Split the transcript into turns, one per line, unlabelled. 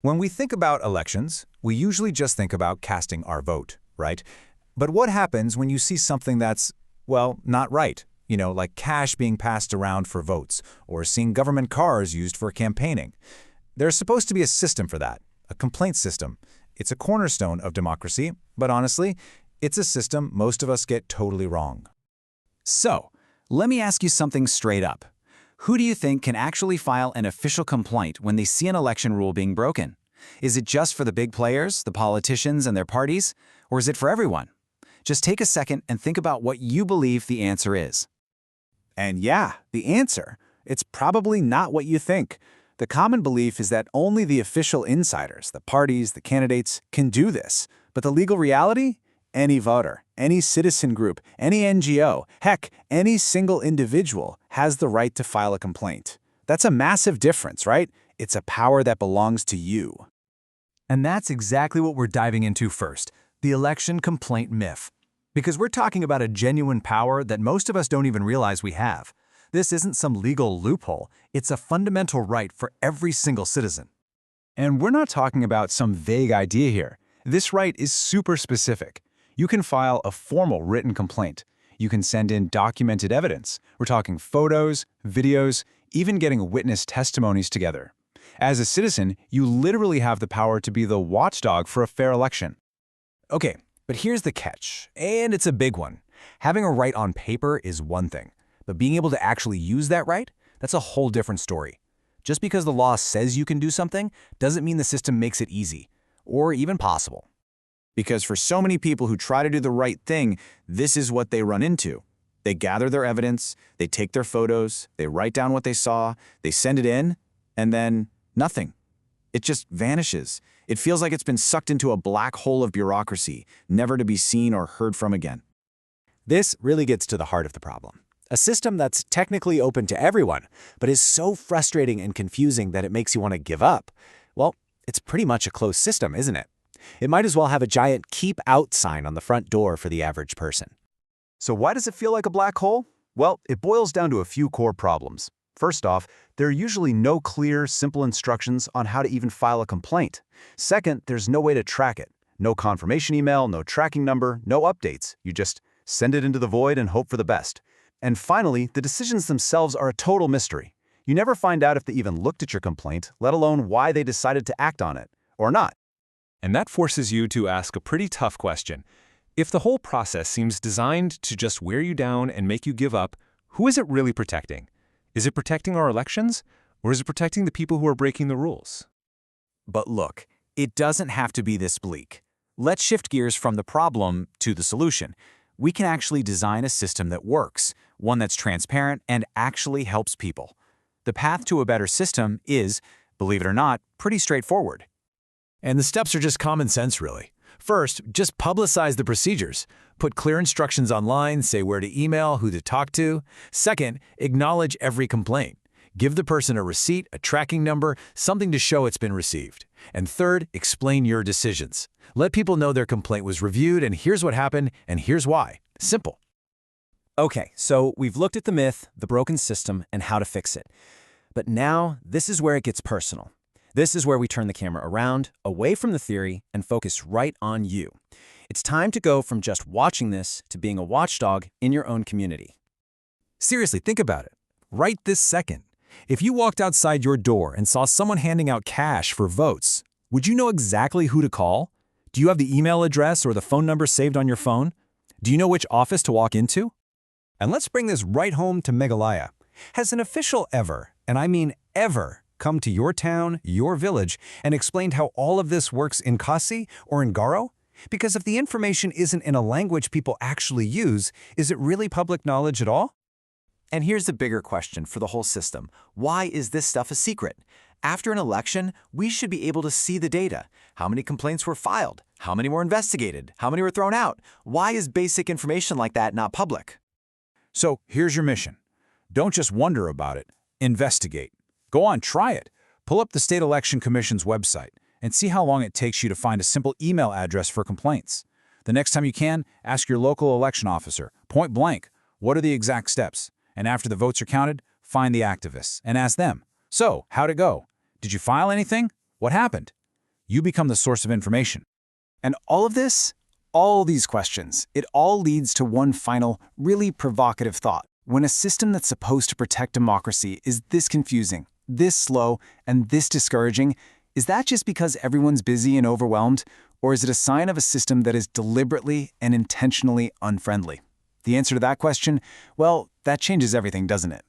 When we think about elections, we usually just think about casting our vote, right? But what happens when you see something that's, well, not right? Like cash being passed around for votes, or seeing government cars used for campaigning. There's supposed to be a system for that, a complaint system. It's a cornerstone of democracy, but honestly, it's a system most of us get totally wrong.
So, let me ask you something straight up. Who do you think can actually file an official complaint when they see an election rule being broken? Is it just for the big players, the politicians and their parties, or is it for everyone? Just take a second and think about what you believe the answer is.
And yeah, the answer, it's probably not what you think. The common belief is that only the official insiders, the parties, the candidates, can do this. But the legal reality? Any voter, any citizen group, any NGO, heck, any single individual has the right to file a complaint. That's a massive difference, right? It's a power that belongs to you.
And that's exactly what we're diving into first, the election complaint myth. Because we're talking about a genuine power that most of us don't even realize we have. This isn't some legal loophole, it's a fundamental right for every single citizen.
And we're not talking about some vague idea here. This right is super specific. You can file a formal written complaint. You can send in documented evidence. We're talking photos, videos, even getting witness testimonies together. As a citizen, you literally have the power to be the watchdog for a fair election.
Okay, but here's the catch, and it's a big one. Having a right on paper is one thing, but being able to actually use that right, that's a whole different story. Just because the law says you can do something doesn't mean the system makes it easy, or even possible.
Because for so many people who try to do the right thing, this is what they run into. They gather their evidence, they take their photos, they write down what they saw, they send it in, and then nothing. It just vanishes. It feels like it's been sucked into a black hole of bureaucracy, never to be seen or heard from again.
This really gets to the heart of the problem. A system that's technically open to everyone, but is so frustrating and confusing that it makes you want to give up. Well, it's pretty much a closed system, isn't it? It might as well have a giant "keep out" sign on the front door for the average person.
So why does it feel like a black hole? Well, it boils down to a few core problems. First off, there are usually no clear, simple instructions on how to even file a complaint. Second, there's no way to track it. No confirmation email, no tracking number, no updates. You just send it into the void and hope for the best. And finally, the decisions themselves are a total mystery. You never find out if they even looked at your complaint, let alone why they decided to act on it, or not.
And that forces you to ask a pretty tough question. If the whole process seems designed to just wear you down and make you give up, who is it really protecting? Is it protecting our elections, or is it protecting the people who are breaking the rules?
But look, it doesn't have to be this bleak. Let's shift gears from the problem to the solution. We can actually design a system that works, one that's transparent and actually helps people. The path to a better system is, believe it or not, pretty straightforward.
And the steps are just common sense, really. First, just publicize the procedures. Put clear instructions online, say where to email, who to talk to. Second, acknowledge every complaint. Give the person a receipt, a tracking number, something to show it's been received. And third, explain your decisions. Let people know their complaint was reviewed and here's what happened and here's why. Simple.
Okay, so we've looked at the myth, the broken system, and how to fix it. But now, this is where it gets personal. This is where we turn the camera around, away from the theory, and focus right on you. It's time to go from just watching this to being a watchdog in your own community.
Seriously, think about it. Right this second. If you walked outside your door and saw someone handing out cash for votes, would you know exactly who to call? Do you have the email address or the phone number saved on your phone? Do you know which office to walk into? And let's bring this right home to Meghalaya. Has an official ever, and I mean ever, come to your town, your village, and explained how all of this works in Khasi or in Garo? Because if the information isn't in a language people actually use, is it really public knowledge at all?
And here's the bigger question for the whole system. Why is this stuff a secret? After an election, we should be able to see the data. How many complaints were filed? How many were investigated? How many were thrown out? Why is basic information like that not public?
So here's your mission. Don't just wonder about it. Investigate. Go on, try it. Pull up the State Election Commission's website and see how long it takes you to find a simple email address for complaints. The next time you can, ask your local election officer, point blank, what are the exact steps? And after the votes are counted, find the activists and ask them, so, how'd it go? Did you file anything? What happened? You become the source of information. And all of this, all these questions, it all leads to one final, really provocative thought. When a system that's supposed to protect democracy is this confusing, this slow, and this discouraging, is that just because everyone's busy and overwhelmed, or is it a sign of a system that is deliberately and intentionally unfriendly? The answer to that question, well, that changes everything, doesn't it?